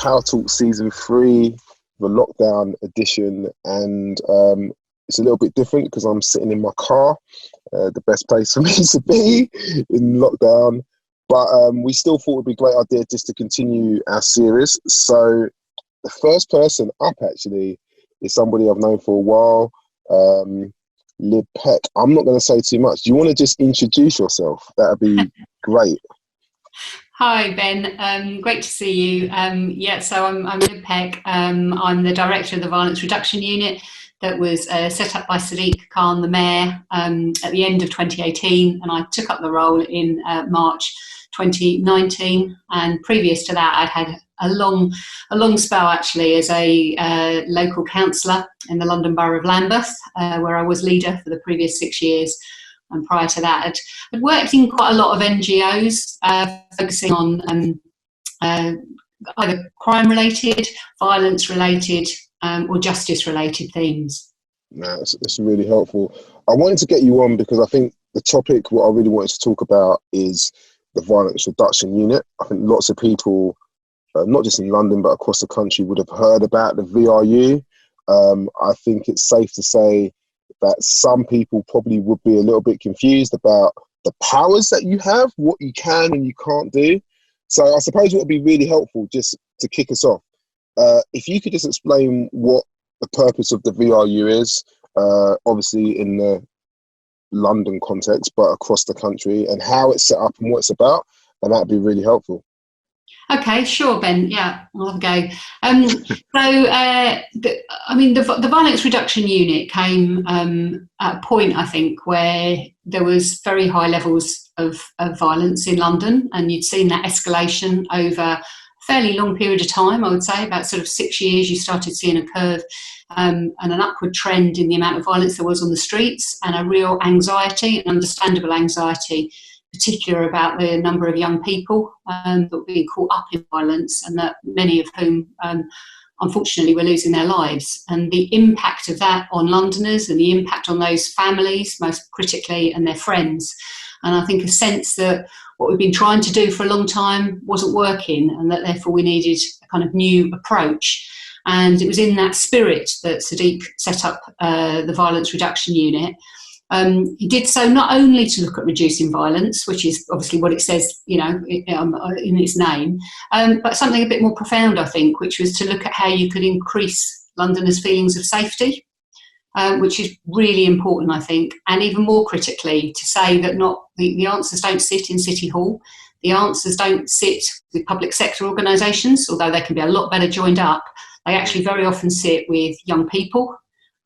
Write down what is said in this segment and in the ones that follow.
PowerTalk Season 3, the lockdown edition, and it's a little bit different because I'm sitting in my car, the best place for me to be in lockdown. But we still thought it would be a great idea just to continue our series. So the first person up actually is somebody I've known for a while, Lib Peck. I'm not going to say too much. Do you want to just introduce yourself? That'd be great. Hi, Ben. Great to see you. So I'm Lib Peck. I'm the director of the Violence Reduction Unit that was set up by Sadiq Khan, the mayor, at the end of 2018, and I took up the role in March 2019. And previous to that, I'd had a long spell actually as a local councillor in the London Borough of Lambeth, where I was leader for the previous 6 years. And prior to that, I'd worked in quite a lot of NGOs, focusing on either crime-related, violence-related, or justice-related themes. No, it's really helpful. I wanted to get you on because I think the topic, what I really wanted to talk about is the Violence Reduction Unit. I think lots of people, not just in London, but across the country, would have heard about the VRU. I think it's safe to say that some people probably would be a little bit confused about the powers that you have, what you can and you can't do. So I suppose it would be really helpful just to kick us off. If you could just explain what the purpose of the VRU is, obviously in the London context, but across the country, and how it's set up and what it's about, and that'd be really helpful. Okay, sure, Ben. Yeah, I'll have a go. The Violence Reduction Unit came at a point, I think, where there was very high levels of violence in London, and you'd seen that escalation over a fairly long period of time. I would say about sort of 6 years, you started seeing a curve and an upward trend in the amount of violence there was on the streets, and a real anxiety, an understandable anxiety, particular about the number of young people that were being caught up in violence, and that many of whom unfortunately were losing their lives, and the impact of that on Londoners and the impact on those families, most critically, and their friends. And I think a sense that what we've been trying to do for a long time wasn't working, and that therefore we needed a kind of new approach. And it was in that spirit that Sadiq set up the Violence Reduction Unit. He did so not only to look at reducing violence, which is obviously what it says, in its name, but something a bit more profound, I think, which was to look at how you could increase Londoners' feelings of safety, which is really important, I think, and even more critically, to say that not the answers don't sit in City Hall, the answers don't sit with public sector organisations, although they can be a lot better joined up. They actually very often sit with young people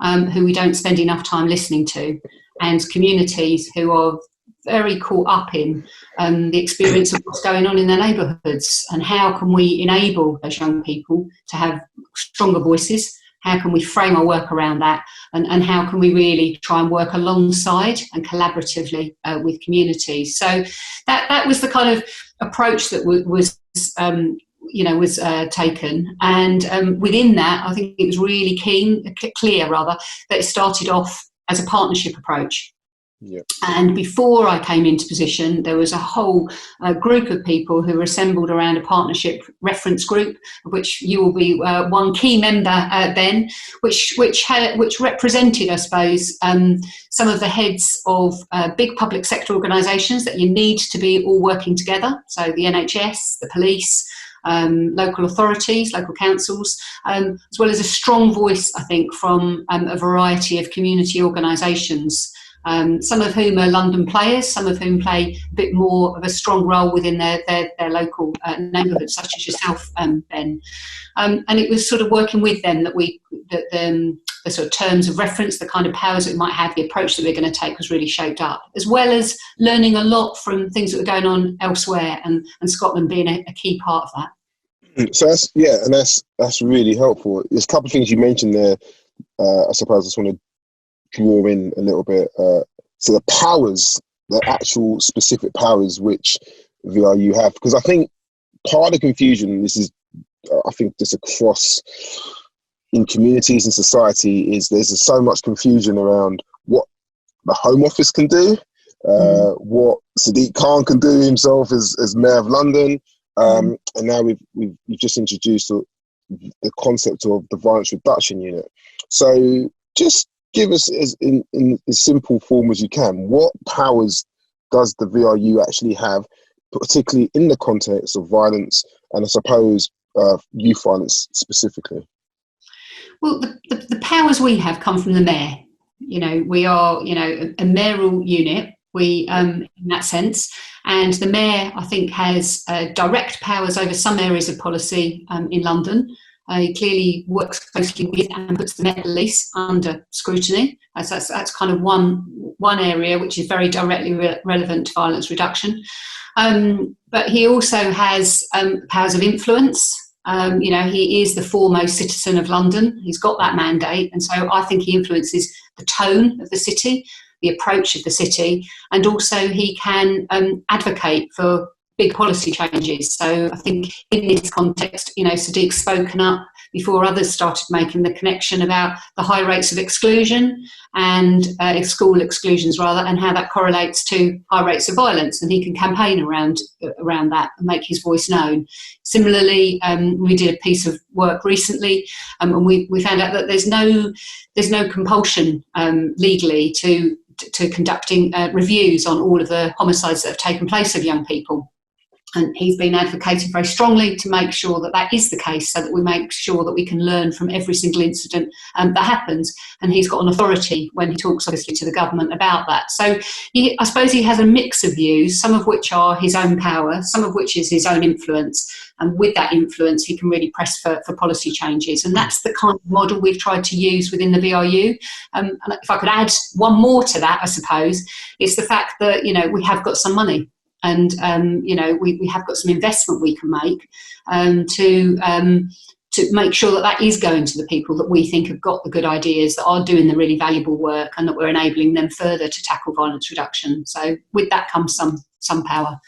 who we don't spend enough time listening to, and communities who are very caught up in the experience of what's going on in their neighbourhoods, and how can we enable those young people to have stronger voices, how can we frame our work around that, and how can we really try and work alongside and collaboratively with communities. So that was the kind of approach that was taken, and within that I think it was really clear that it started off as a partnership approach. Yep. And before I came into position, there was a whole group of people who were assembled around a partnership reference group, of which you will be one key member, Ben, which represented, I suppose, some of the heads of big public sector organisations that you need to be all working together. So the NHS, the police, local authorities, local councils, as well as a strong voice, I think, from a variety of community organisations, some of whom are London players, some of whom play a bit more of a strong role within their local neighbourhoods, such as yourself, Ben. And it was sort of working with them that the sort of terms of reference, the kind of powers that we might have, the approach that we're going to take was really shaped up, as well as learning a lot from things that were going on elsewhere, and Scotland being a key part of that. So that's really helpful. There's a couple of things you mentioned there. I suppose I just want to draw in a little bit. So the powers, the actual specific powers which VRU have, because I think part of the confusion, this is, I think, just across in communities and society, is there's so much confusion around what the Home Office can do, what Sadiq Khan can do himself as Mayor of London, And now we've just introduced the concept of the violence reduction unit. So just give us, in as simple form as you can, what powers does the VRU actually have, particularly in the context of violence and I suppose youth violence specifically? Well, the powers we have come from the mayor. We are, a mayoral unit. We, in that sense, and the mayor, I think, has direct powers over some areas of policy in London. He clearly works closely with and puts the Met Police under scrutiny. That's kind of one area which is very directly relevant to violence reduction. But he also has powers of influence. He is the foremost citizen of London. He's got that mandate, and so I think he influences the tone of the city, the approach of the city, and also he can advocate for big policy changes. So I think in this context, Sadiq's spoken up before others started making the connection about the high rates of exclusion and school exclusions rather, and how that correlates to high rates of violence, and he can campaign around that and make his voice known. Similarly, we did a piece of work recently, and we found out that there's no compulsion legally to conducting reviews on all of the homicides that have taken place of young people. And he's been advocating very strongly to make sure that is the case, so that we make sure that we can learn from every single incident that happens. And he's got an authority when he talks, obviously, to the government about that. So I suppose he has a mix of views, some of which are his own power, some of which is his own influence. And with that influence, he can really press for policy changes. And that's the kind of model we've tried to use within the VRU. And if I could add one more to that, I suppose, it's the fact that, we have got some money. And, we have got some investment we can make to make sure that is going to the people that we think have got the good ideas, that are doing the really valuable work, and that we're enabling them further to tackle violence reduction. So with that comes some power.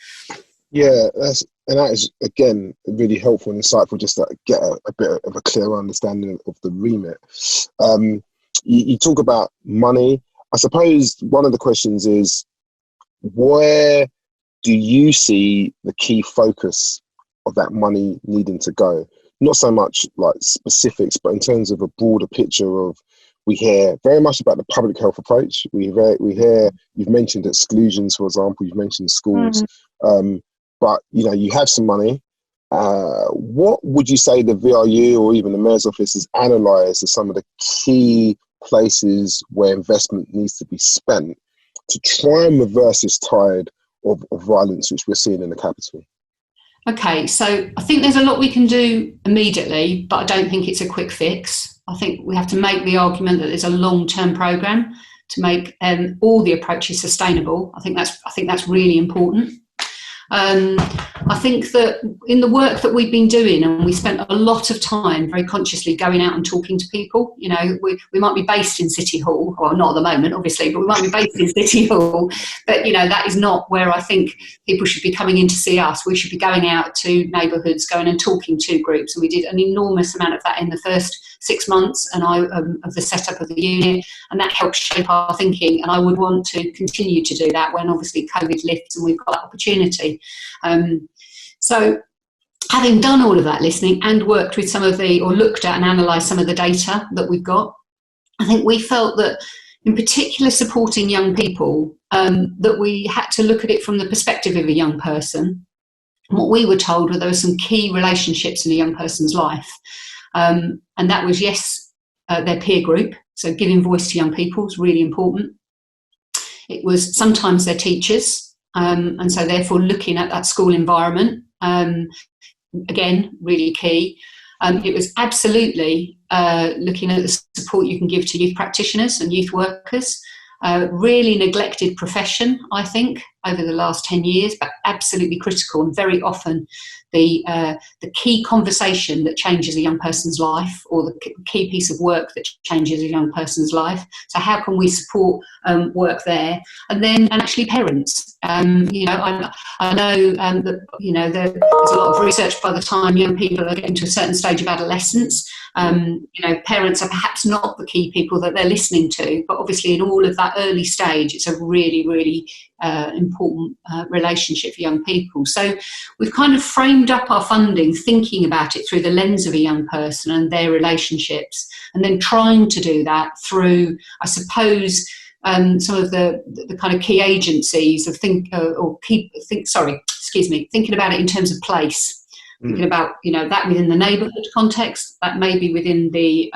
Yeah, that is, again, really helpful and insightful, just to get a bit of a clearer understanding of the remit. You talk about money. I suppose one of the questions is, where do you see the key focus of that money needing to go? Not so much like specifics, but in terms of a broader picture of, we hear very much about the public health approach. We hear you've mentioned exclusions, for example, you've mentioned schools, but you have some money. What would you say the VRU or even the Mayor's Office has analysed as some of the key places where investment needs to be spent to try and reverse this tide of violence which we're seeing in the capital? Okay, so I think there's a lot we can do immediately, but I don't think it's a quick fix. I think we have to make the argument that there's a long-term programme to make all the approaches sustainable. I think that's really important. I think that in the work that we've been doing, and we spent a lot of time very consciously going out and talking to people, we might be based in City Hall, well, not at the moment, obviously, but we might be based in City Hall, but, that is not where I think people should be coming in to see us. We should be going out to neighbourhoods, going and talking to groups, and we did an enormous amount of that in the first 6 months of the setup of the unit, and that helped shape our thinking, and I would want to continue to do that when obviously COVID lifts and we've got that opportunity. So having done all of that listening and worked with looked at and analysed some of the data that we've got, I think we felt that in particular supporting young people, that we had to look at it from the perspective of a young person. And what we were told were there were some key relationships in a young person's life. And that was, their peer group. So giving voice to young people is really important. It was sometimes their teachers. And so therefore looking at that school environment, again, really key. It was absolutely looking at the support you can give to youth practitioners and youth workers. Really neglected profession, I think, over the last 10 years, but absolutely critical, and very often the key conversation that changes a young person's life, or the key piece of work that changes a young person's life. So how can we support work there? And actually parents. I know that there's a lot of research by the time young people are getting to a certain stage of adolescence. Parents are perhaps not the key people that they're listening to, but obviously in all of that early stage, it's a really, really important relationship for young people. So we've kind of framed up our funding thinking about it through the lens of a young person and their relationships, and then trying to do that through, I suppose, some of the kind of key agencies of thinking about it in terms of place. Thinking about, that within the neighbourhood context, that may be within the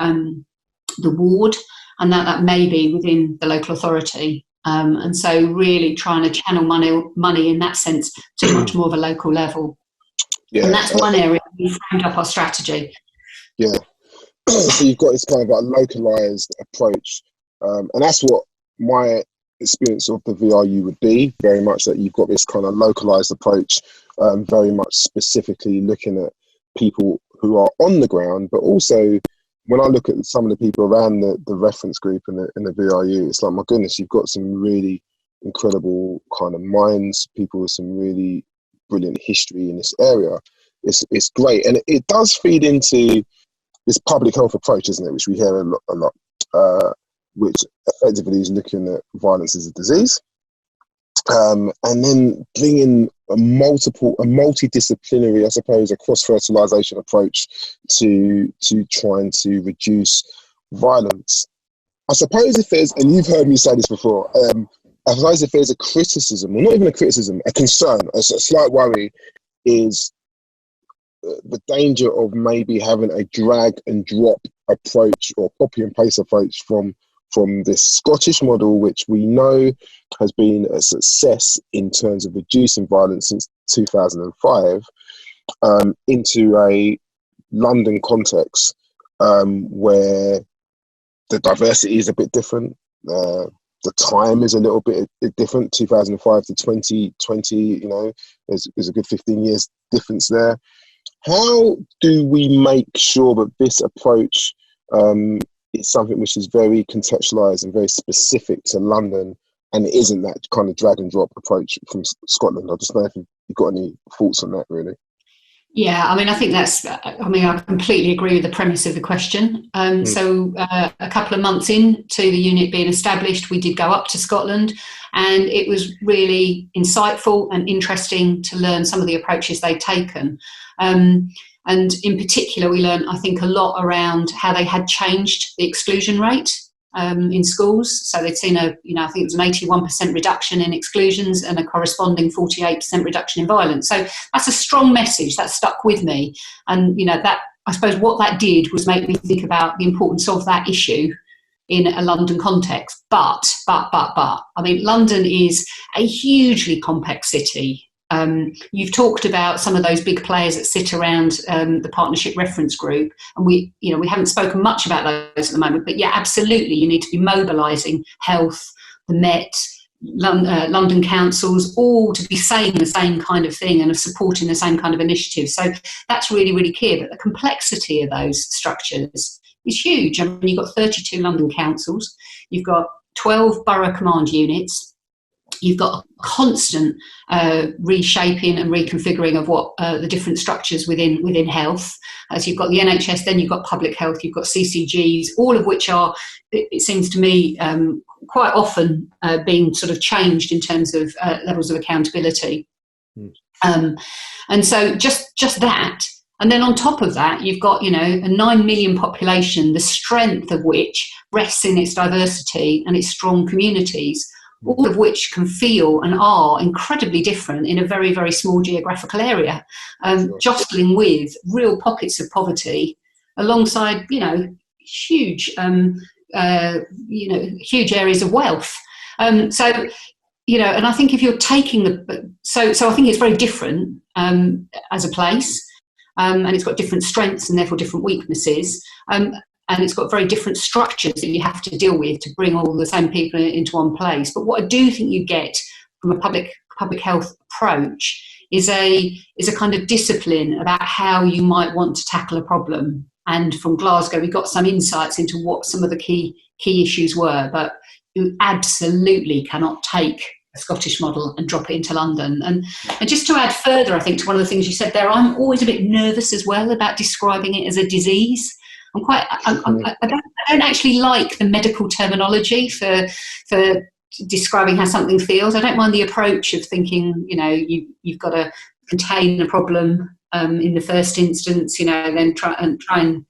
ward, and that may be within the local authority. And so really trying to channel money in that sense to much more of a local level. Yeah, and that's one area we framed up our strategy. Yeah. So you've got this kind of like localised approach. And that's what my experience of the VRU would be, very much, that you've got this kind of localised approach, very much specifically looking at people who are on the ground, but also when I look at some of the people around the reference group and the VRU, it's like, my goodness, you've got some really incredible kind of minds, people with some really brilliant history in this area. It's great, and it does feed into this public health approach, isn't it, which we hear a lot, which effectively is looking at violence as a disease, and then bringing a multidisciplinary, I suppose, a cross-fertilisation approach to trying to reduce violence. I suppose if there's, and you've heard me say this before, I suppose if there's a criticism, or not even a criticism, a concern, a slight worry, is the danger of maybe having a drag and drop approach or copy and paste approach from this Scottish model, which we know has been a success in terms of reducing violence since 2005, into a London context where the diversity is a bit different, the time is a little bit different, 2005 to 2020, there's a good 15 years difference there. How do we make sure that this approach is something which is very contextualised and very specific to London, and it isn't that kind of drag and drop approach from Scotland? I just know if you've got any thoughts on that, really. Yeah, I think I completely agree with the premise of the question. So a couple of months into the unit being established, we did go up to Scotland, and it was really insightful and interesting to learn some of the approaches they'd taken. And in particular, we learned, I think, a lot around how they had changed the exclusion rate in schools. So they'd seen I think it was an 81% reduction in exclusions and a corresponding 48% reduction in violence. So that's a strong message that stuck with me. And, that, I suppose what that did was make me think about the importance of that issue in a London context. But, London is a hugely complex city. You've talked about some of those big players that sit around the partnership reference group, and we haven't spoken much about those at the moment, but yeah, absolutely, you need to be mobilising health, the Met, London councils, all to be saying the same kind of thing and supporting the same kind of initiatives. So that's really, really key. But the complexity of those structures is huge. You've got 32 London councils, you've got 12 borough command units. You've got a constant reshaping and reconfiguring of what the different structures within health. As you've got the NHS, then you've got public health, you've got CCGs, all of which are, it seems to me, quite often being sort of changed in terms of levels of accountability. And so just that. And then on top of that, you've got, a 9 million population, the strength of which rests in its diversity and its strong communities, all of which can feel and are incredibly different in a very, very small geographical area, jostling with real pockets of poverty alongside, huge, huge areas of wealth. So, and I think if you're taking so I think it's very different as a place, and it's got different strengths and therefore different weaknesses. And it's got very different structures that you have to deal with to bring all the same people into one place. But what I do think you get from a public health approach is a kind of discipline about how you might want to tackle a problem. And from Glasgow, we got some insights into what some of the key issues were. But you absolutely cannot take a Scottish model and drop it into London. And just to add further, I think, to one of the things you said there, I'm always a bit nervous as well about describing it as a disease. I don't actually like the medical terminology for describing how something feels. I don't mind the approach of thinking, you've got to contain a problem in the first instance, then try and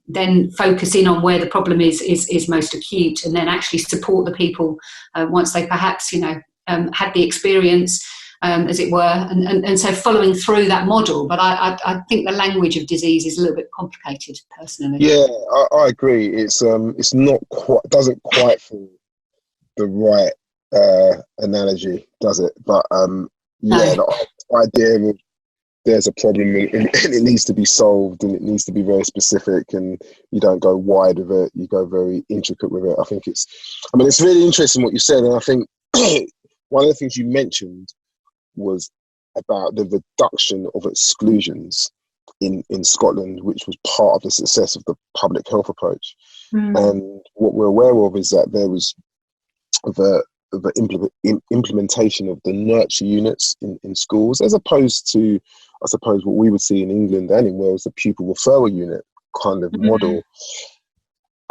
then focus in on where the problem is most acute, and then actually support the people once they perhaps had the experience, as it were, and so following through that model. But I think the language of disease is a little bit complicated, personally. Yeah, I agree. It's not quite, doesn't quite feel the right analogy, does it? But yeah, No. the idea of there's a problem and it needs to be solved, and it needs to be very specific, and you don't go wide with it, you go very intricate with it. I think it's really interesting what you said, and I think one of the things you mentioned was about the reduction of exclusions in Scotland, which was part of the success of the public health approach. And what we're aware of is that there was the implementation of the nurture units in schools, as opposed to, I suppose, what we would see in England and in Wales, the pupil referral unit kind of model.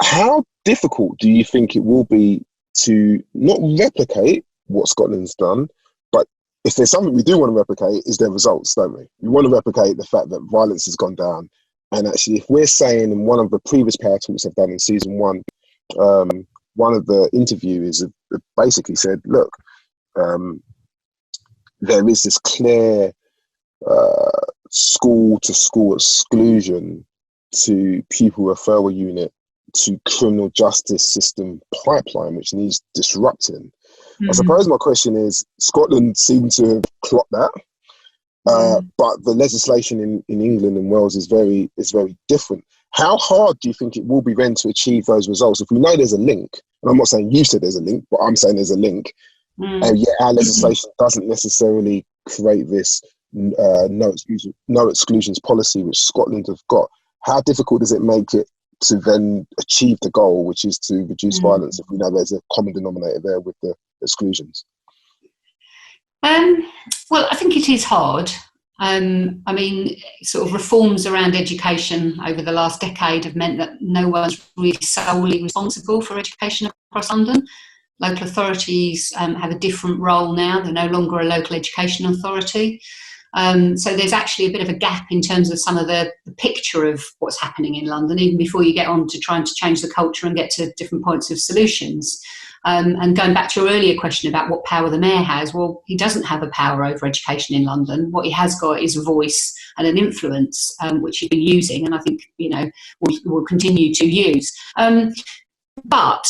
How difficult do you think it will be to not replicate what Scotland's done, but if there's something we do want to replicate, is their results, don't we? We want to replicate the fact that violence has gone down. And actually, if we're saying, in one of the previous PowerTalks I've done in season 1, one of the interviewers basically said, look, there is this clear school-to-school exclusion to pupil referral unit to criminal justice system pipeline, which needs disrupting. I suppose my question is, Scotland seems to have clocked that, but the legislation in England and Wales is very different. How hard do you think it will be then to achieve those results? If we know there's a link, and I'm not saying you said there's a link, but I'm saying there's a link, and yet our legislation doesn't necessarily create this no exclusions policy, which Scotland have got. How difficult does it make it to then achieve the goal, which is to reduce violence, if we know there's a common denominator there with the exclusions? Well, I think it is hard. Sort of reforms around education over the last decade have meant that no one's really solely responsible for education across London. Local authorities have a different role now. They're no longer a local education authority. So there's actually a bit of a gap in terms of some of the picture of what's happening in London, even before you get on to trying to change the culture and get to different points of solutions. And going back to your earlier question about what power the mayor has, well, he doesn't have a power over education in London. What he has got is a voice and an influence, which he's been using, and I think will continue to use. But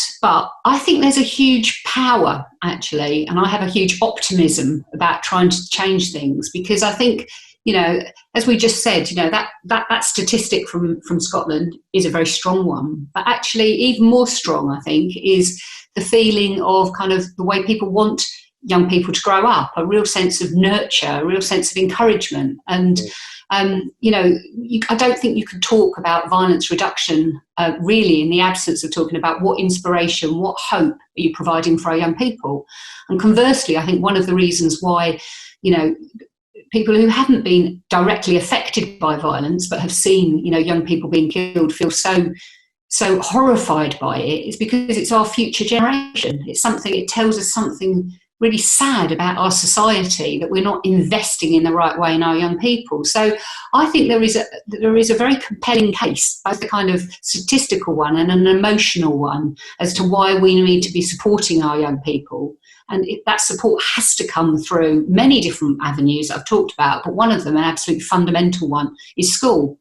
I think there's a huge power, actually, and I have a huge optimism about trying to change things, because I think, as we just said, that statistic from Scotland is a very strong one. But actually, even more strong, I think, is the feeling of kind of the way people want young people to grow up, a real sense of nurture, a real sense of encouragement. And, I don't think you can talk about violence reduction really in the absence of talking about what inspiration, what hope are you providing for our young people. And conversely, I think one of the reasons why, people who haven't been directly affected by violence but have seen, young people being killed feel so horrified by it is because it's our future generation. It tells us something really sad about our society, that we're not investing in the right way in our young people. So I think there is a very compelling case, both the kind of statistical one and an emotional one, as to why we need to be supporting our young people. And that support has to come through many different avenues I've talked about, but one of them, an absolute fundamental one, is school.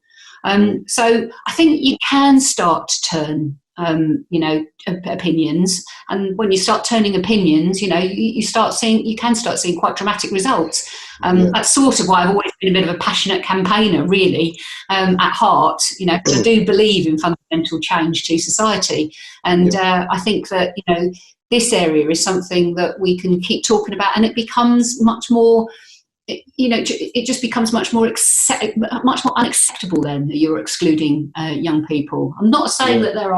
So I think you can start to turn, opinions, and when you start turning opinions, you can start seeing quite dramatic results. That's sort of why I've always been a bit of a passionate campaigner, really, at heart. Because I do believe in fundamental change to society, and I think that this area is something that we can keep talking about, and it becomes much more. It just becomes much more unacceptable then that you're excluding young people. I'm not saying that there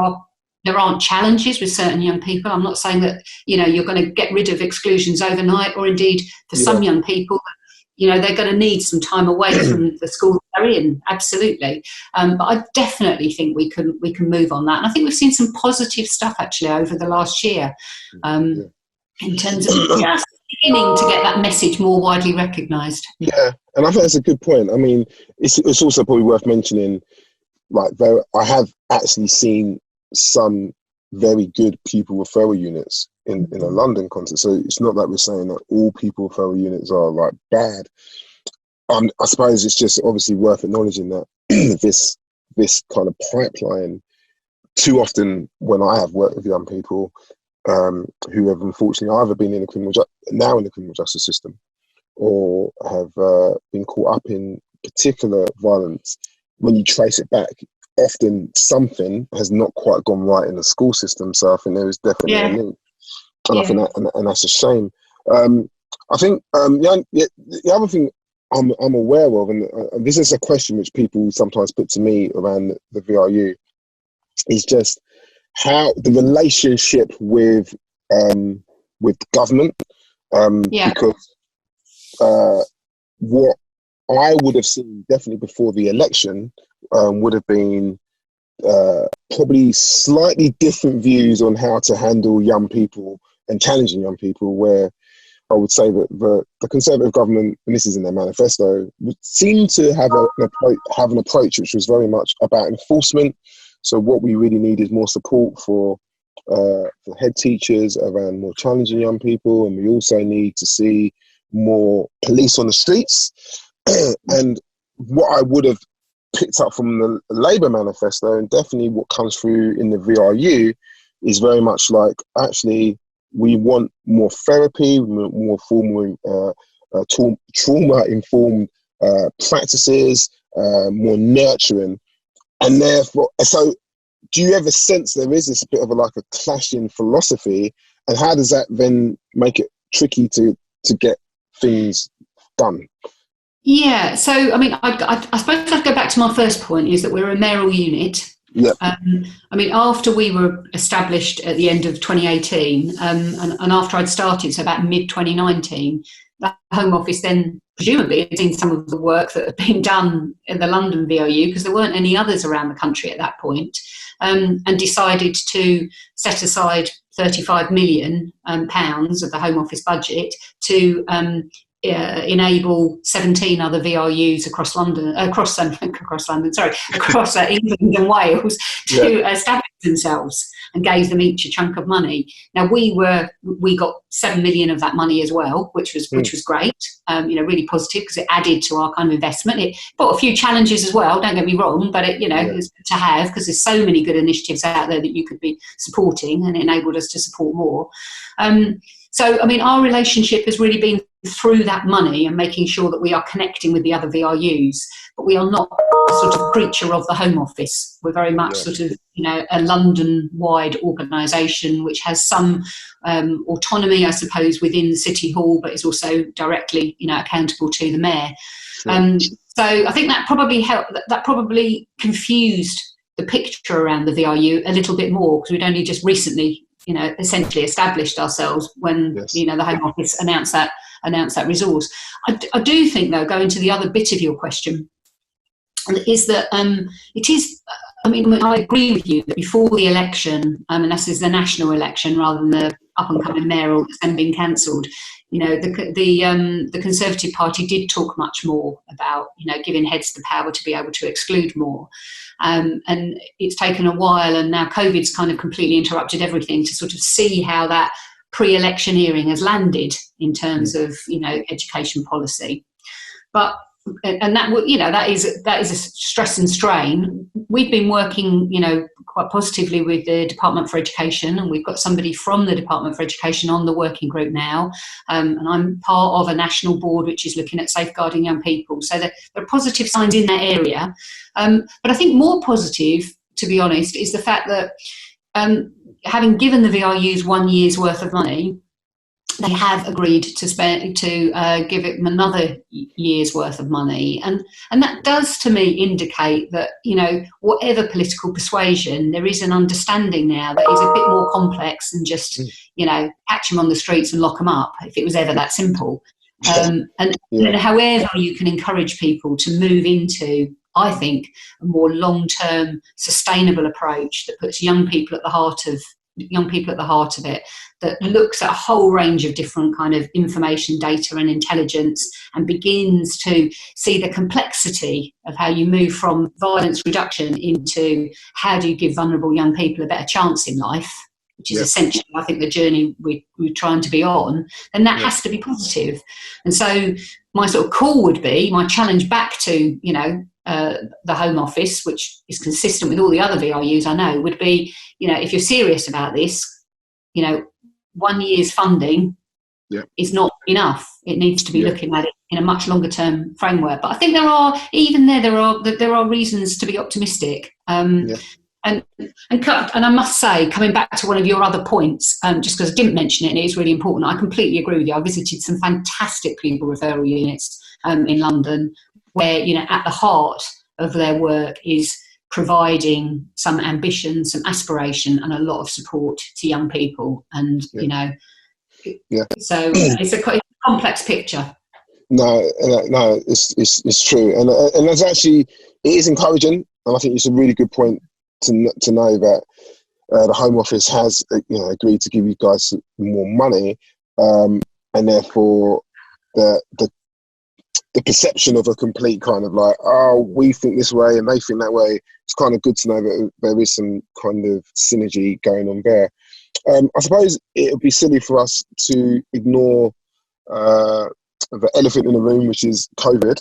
aren't challenges with certain young people. I'm not saying that you're going to get rid of exclusions overnight, or indeed for some young people, they're going to need some time away from the school they're carrying, absolutely. But I definitely think we can move on that. And I think we've seen some positive stuff actually over the last year, in terms of just beginning to get that message more widely recognised. Yeah, and I think that's a good point. I mean, it's also probably worth mentioning, like, I have actually seen some very good pupil referral units in a London context. So it's not that we're saying that all pupil referral units are like bad. I suppose it's just obviously worth acknowledging that this kind of pipeline, too often when I have worked with young people who have unfortunately either been in the criminal justice system, or have been caught up in particular violence, when you trace it back, often something has not quite gone right in the school system. So I think there is definitely a link, and I think and that's a shame. I think the other thing I'm aware of, and this is a question which people sometimes put to me around the VRU, is just how the relationship with government, because what I would have seen definitely before the election would have been probably slightly different views on how to handle young people and challenging young people, where I would say that the Conservative government, and this is in their manifesto, would seem to have an approach which was very much about enforcement. So what we really need is more support for head teachers around more challenging young people, and we also need to see more police on the streets. And what I would have picked up from the Labour manifesto, and definitely what comes through in the VRU, is very much like, actually, we want more therapy, more formal trauma-informed practices, more nurturing. And therefore, so do you ever sense there is this bit of a clash in philosophy, and how does that then make it tricky to get things done? Yeah, so I mean, I suppose I'd go back to my first point, is that we're a mayoral unit. Yep. I mean, after we were established at the end of 2018, and after I'd started, so about mid-2019, the Home Office then presumably had seen some of the work that had been done in the London VRU, because there weren't any others around the country at that point, and decided to set aside £35 million of the Home Office budget to enable 17 other VRUs across England and Wales to establish themselves, and gave them each a chunk of money. Now we got 7 million of that money as well, which was great. Really positive, because it added to our kind of investment. It brought a few challenges as well, don't get me wrong, but it was good to have, because there's so many good initiatives out there that you could be supporting, and it enabled us to support more. So, I mean, our relationship has really been through that money and making sure that we are connecting with the other VRUs, but we are not a sort of creature of the Home Office. We're very much sort of, a London-wide organisation which has some autonomy, I suppose, within City Hall, but is also directly, accountable to the Mayor. Sure. So I think that probably helped. That probably confused the picture around the VRU a little bit more, because we'd only just recently, essentially established ourselves when, the Home Office announced that resource. I do think, though, going to the other bit of your question, is that it is, I agree with you that before the election, and this is the national election rather than the up-and-coming mayoral that's then been cancelled, the Conservative Party did talk much more about, giving heads the power to be able to exclude more. And it's taken a while, and now COVID's kind of completely interrupted everything, to sort of see how that pre-electioneering has landed in terms of, education policy. But that is a stress and strain. We've been working, quite positively with the Department for Education, and we've got somebody from the Department for Education on the working group now, and I'm part of a national board which is looking at safeguarding young people. So there are positive signs in that area. But I think more positive, to be honest, is the fact that having given the VRUs 1 year's worth of money, they have agreed to give it another year's worth of money, and that does to me indicate that whatever political persuasion, there is an understanding now that is a bit more complex than just catch them on the streets and lock them up, if it was ever that simple. And however you can encourage people to move into, I think, a more long-term, sustainable approach that puts young people at the heart of it, that looks at a whole range of different kind of information, data and intelligence, and begins to see the complexity of how you move from violence reduction into how do you give vulnerable young people a better chance in life, which is essentially, I think, the journey we're trying to be on, then that has to be positive. And so my sort of call would be, my challenge back to, the Home Office, which is consistent with all the other VRUs I know, would be, if you're serious about this, 1 year's funding is not enough. It needs to be looking at it in a much longer term framework. But I think there are reasons to be optimistic. And I must say, coming back to one of your other points, just because I didn't mention it and it is really important, I completely agree with you. I visited some fantastic pupil referral units in London where, at the heart of their work is providing some ambition, some aspiration and a lot of support to young people. And, so it's a complex picture. No, it's true. And that's actually, it is encouraging. And I think it's a really good point to know that the Home Office has agreed to give you guys more money, and therefore the perception of a complete kind of like, oh, we think this way and they think that way, it's kind of good to know that there is some kind of synergy going on there. I suppose it would be silly for us to ignore the elephant in the room, which is COVID.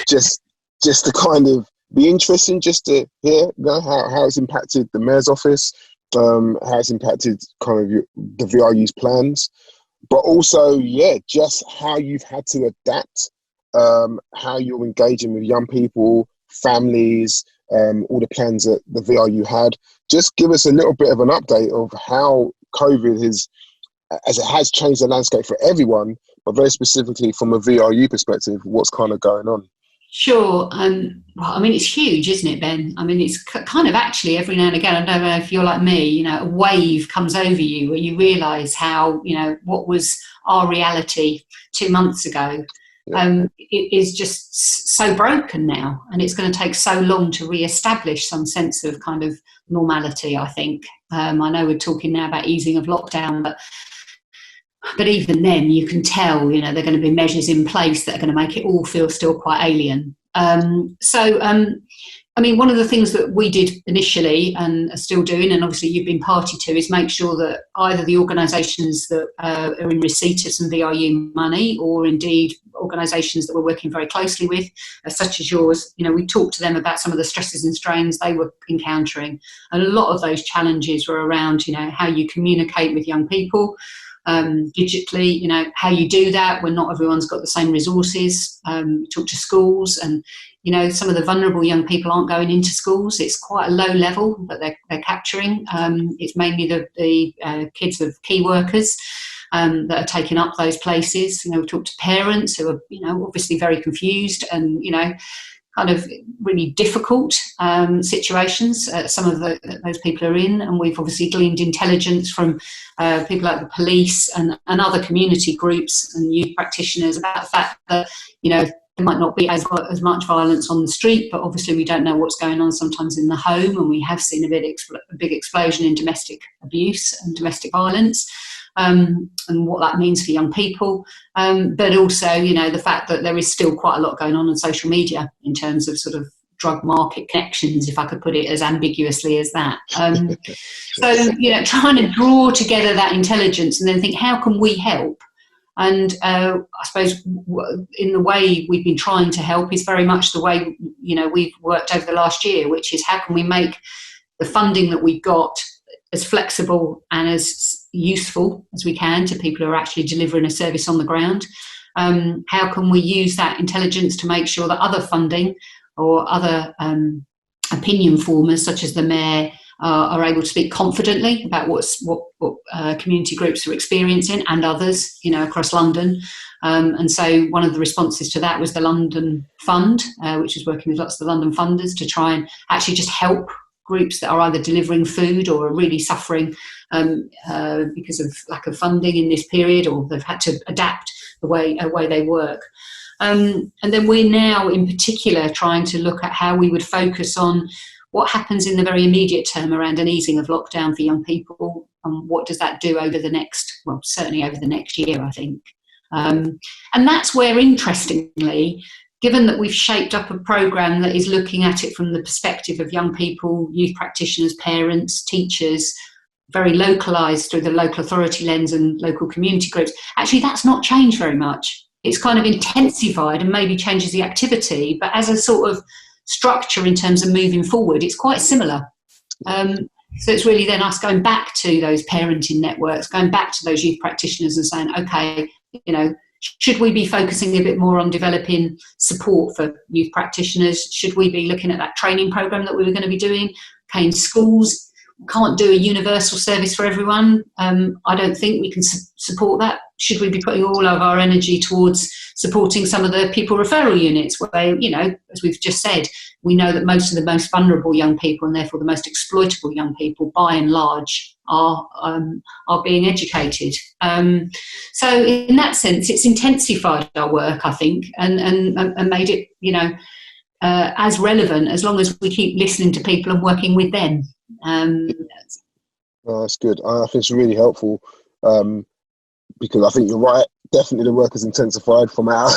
Just to kind of be interesting, just to hear how it's impacted the Mayor's office, how it's impacted kind of the VRU's plans, but also, just how you've had to adapt, how you're engaging with young people, families, all the plans that the VRU had. Just give us a little bit of an update of how COVID as it has changed the landscape for everyone, but very specifically from a VRU perspective, what's kind of going on. Sure. It's huge, isn't it, Ben? It's kind of actually every now and again, I don't know if you're like me, a wave comes over you where you realise how, what was our reality 2 months ago, it is just so broken now. And it's going to take so long to re-establish some sense of kind of normality, I think. I know we're talking now about easing of lockdown, but even then, you can tell, there are going to be measures in place that are going to make it all feel still quite alien. One of the things that we did initially and are still doing, and obviously you've been party to, is make sure that either the organisations that are in receipt of some VRU money, or indeed organisations that we're working very closely with, such as yours, we talked to them about some of the stresses and strains they were encountering. And a lot of those challenges were around, how you communicate with young people, digitally, how you do that when not everyone's got the same resources. Talk to schools, and some of the vulnerable young people aren't going into schools. It's quite a low level that they're capturing. It's mainly the kids of key workers that are taking up those places. We talk to parents who are obviously very confused and kind of really difficult situations some of those people are in, and we've obviously gleaned intelligence from people like the police and other community groups and youth practitioners about the fact that there might not be as much violence on the street, but obviously we don't know what's going on sometimes in the home, and we have seen a big explosion in domestic abuse and domestic violence. And what that means for young people, but also, the fact that there is still quite a lot going on social media in terms of sort of drug market connections, if I could put it as ambiguously as that. So, trying to draw together that intelligence and then think, how can we help? And I suppose in the way we've been trying to help is very much the way, we've worked over the last year, which is how can we make the funding that we've got as flexible and as useful as we can to people who are actually delivering a service on the ground. How can we use that intelligence to make sure that other funding or other opinion formers, such as the Mayor, are able to speak confidently about what community groups are experiencing, and others, across London. And so one of the responses to that was the London Fund, which is working with lots of the London funders to try and actually just help groups that are either delivering food or are really suffering because of lack of funding in this period, or they've had to adapt the way they work. And then we're now in particular trying to look at how we would focus on what happens in the very immediate term around an easing of lockdown for young people, and what does that do over the next, well, certainly over the next year, I think. And that's where, interestingly, given that we've shaped up a programme that is looking at it from the perspective of young people, youth practitioners, parents, teachers, very localised through the local authority lens and local community groups, actually that's not changed very much. It's kind of intensified and maybe changes the activity, but as a sort of structure in terms of moving forward, it's quite similar. So it's really then us going back to those parenting networks, going back to those youth practitioners and saying, okay, you know, should we be focusing a bit more on developing support for youth practitioners? Should we be looking at that training program that we were going to be doing? Okay, in schools, can't do a universal service for everyone. I don't think we can support that. Should we be putting all of our energy towards supporting some of the pupil referral units where, you know, as we've just said, we know that most of the most vulnerable young people and therefore the most exploitable young people, by and large, are being educated. So in that sense, it's intensified our work, I think, and made it, you know, as relevant as long as we keep listening to people and working with them. That's good. I think it's really helpful, because I think you're right. Definitely the work is intensified from our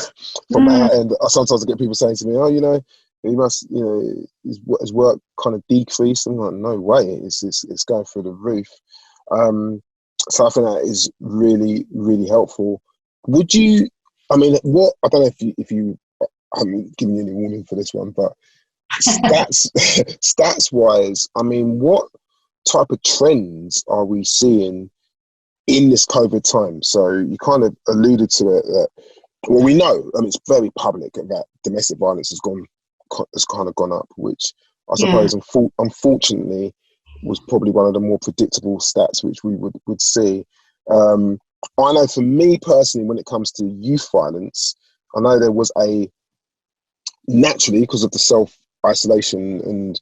end. Sometimes I get people saying to me, "Oh, you know, he must, you know, his work kind of decreased." I'm like, "No way, it's going through the roof." So I think that is really, really helpful. Would you? I mean, what? I don't know if you I haven't given you any warning for this one, but stats wise, I mean, what type of trends are we seeing in this COVID time? So you kind of alluded to it that, well, we know, I mean, it's very public that domestic violence has kind of gone up, which I suppose, unfortunately, was probably one of the more predictable stats which we would see. I know for me personally, when it comes to youth violence, I know there was naturally, because of the self-isolation and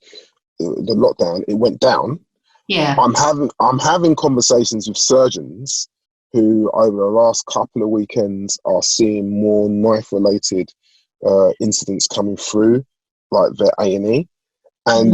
the lockdown, it went down. Yeah. I'm having conversations with surgeons who over the last couple of weekends are seeing more knife-related incidents coming through, like their A&E. And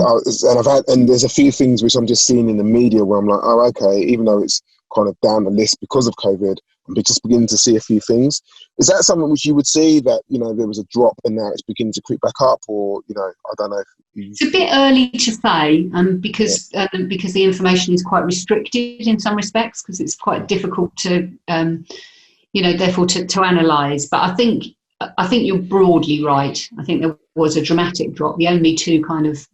there's a few things which I'm just seeing in the media where I'm like, oh, okay, even though it's kind of down the list because of COVID, I'm just beginning to see a few things. Is that something which you would see, that, you know, there was a drop and now it's beginning to creep back up, or, you know, I don't know. It's a bit early to say, because the information is quite restricted in some respects, because it's quite difficult to, you know, therefore to analyse. But I think you're broadly right. I think there was a dramatic drop. The only two kind of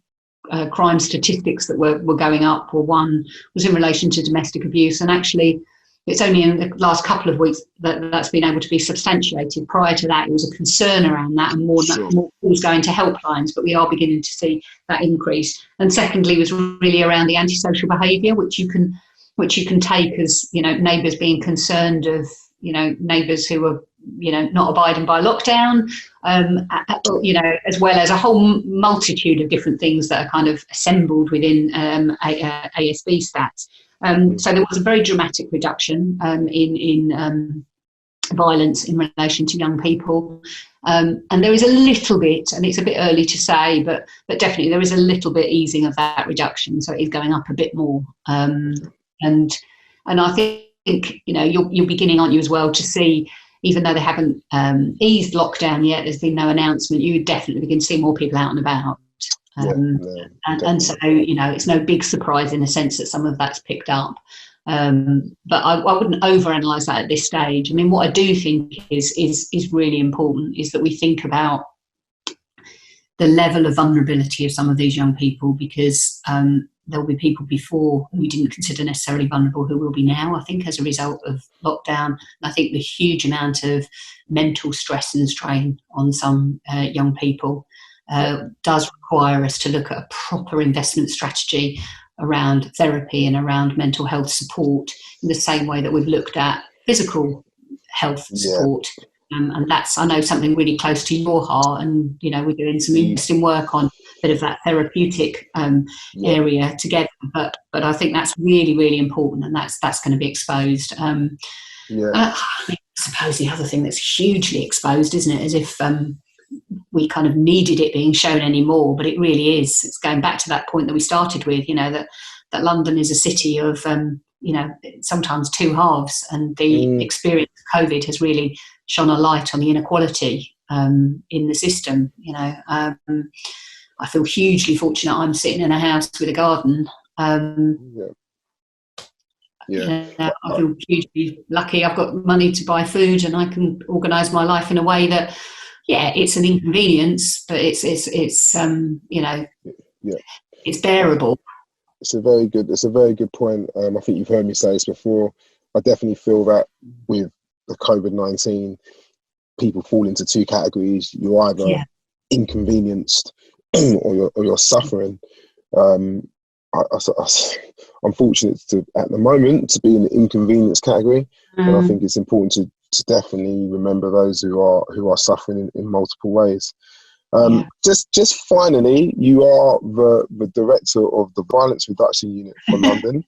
crime statistics that were going up, or one was in relation to domestic abuse, and actually it's only in the last couple of weeks that's been able to be substantiated. Prior to that, it was a concern around that, and more calls going to helplines, but we are beginning to see that increase. And secondly was really around the antisocial behaviour, which you can take as, you know, neighbours being concerned of, you know, neighbours who are, you know, not abiding by lockdown, you know, as well as a whole multitude of different things that are kind of assembled within ASB stats. So there was a very dramatic reduction in violence in relation to young people. And there is a little bit, and it's a bit early to say, but definitely there is a little bit easing of that reduction. So it is going up a bit more. And I think, you know, you're beginning, aren't you, as well, to see, even though they haven't eased lockdown yet, there's been no announcement, you would definitely begin to see more people out and about. And so, you know, it's no big surprise in the sense that some of that's picked up. But I wouldn't overanalyze that at this stage. I mean, what I do think is really important is that we think about the level of vulnerability of some of these young people, because there'll be people before who we didn't consider necessarily vulnerable who will be now, I think, as a result of lockdown. And I think the huge amount of mental stress and strain on some young people does require us to look at a proper investment strategy around therapy and around mental health support, in the same way that we've looked at physical health support. And that's, I know, something really close to your heart, and, you know, we're doing some interesting work on a bit of that therapeutic area together, but I think that's really, really important, and that's going to be exposed. Yeah. I suppose the other thing that's hugely exposed, isn't it, as if we kind of needed it being shown anymore, but it really is. It's going back to that point that we started with, that London is a city of, sometimes two halves, and the experience of COVID has really shone a light on the inequality in the system. I feel hugely fortunate. I'm sitting in a house with a garden. I feel hugely lucky. I've got money to buy food, and I can organise my life in a way that, it's an inconvenience, but it's bearable. It's a very good point. I think you've heard me say this before. I definitely feel that with the COVID-19, people fall into two categories. You're either inconvenienced or you're suffering. I'm fortunate at the moment to be in the inconvenience category, and I think it's important to definitely remember those who are suffering in multiple ways. Just finally, you are the director of the Violence Reduction Unit for London.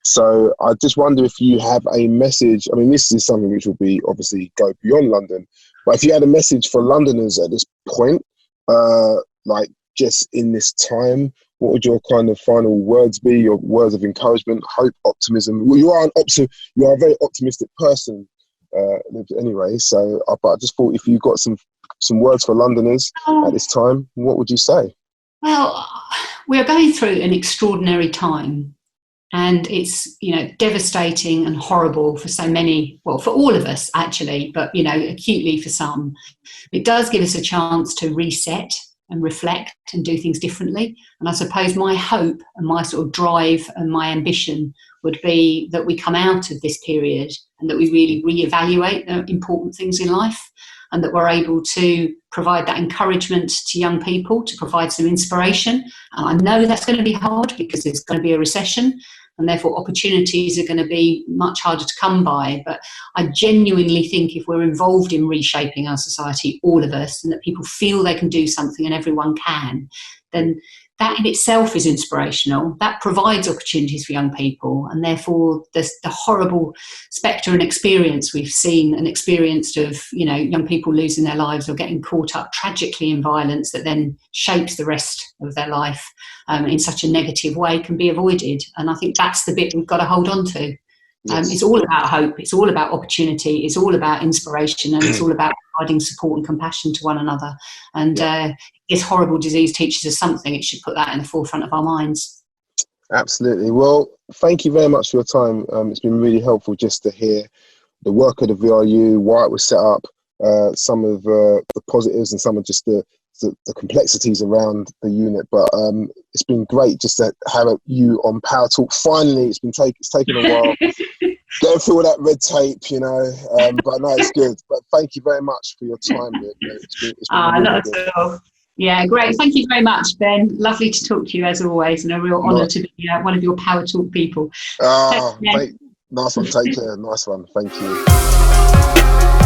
So I just wonder if you have a message. I mean, this is something which will be obviously go beyond London, but if you had a message for Londoners at this point, like just in this time, what would your kind of final words be? Your words of encouragement, hope, optimism. Well, you are a very optimistic person, anyway. So, but I just thought if you got some words for Londoners at this time, what would you say? Well, we are going through an extraordinary time, and it's devastating and horrible for so many. Well, for all of us actually, but acutely for some. It does give us a chance to reset and reflect and do things differently. And I suppose my hope and my sort of drive and my ambition would be that we come out of this period and that we really reevaluate the important things in life, and that we're able to provide that encouragement to young people, to provide some inspiration. And I know that's going to be hard because there's going to be a recession, and therefore opportunities are going to be much harder to come by. But I genuinely think if we're involved in reshaping our society, all of us, and that people feel they can do something and everyone can, then that in itself is inspirational. That provides opportunities for young people, and therefore the horrible spectre and experience we've seen and experienced of young people losing their lives or getting caught up tragically in violence that then shapes the rest of their life in such a negative way can be avoided. And I think that's the bit we've got to hold on to. Yes. It's all about hope, it's all about opportunity, it's all about inspiration, and it's all about providing support and compassion to one another. And this horrible disease teaches us something, it should put that in the forefront of our minds. Absolutely. Well, thank you very much for your time. It's been really helpful just to hear the work of the VRU, why it was set up, some of the positives and some of just the complexities around the unit. But it's been great just to have you on PowerTalk. Finally, it's taken a while. Going through all that red tape, but no, it's good. But thank you very much for your time. It's been really not at all. Yeah, great. Thank you very much, Ben. Lovely to talk to you as always, and a real honour to be one of your PowerTalk people. Nice one. Take care. Nice one. Thank you.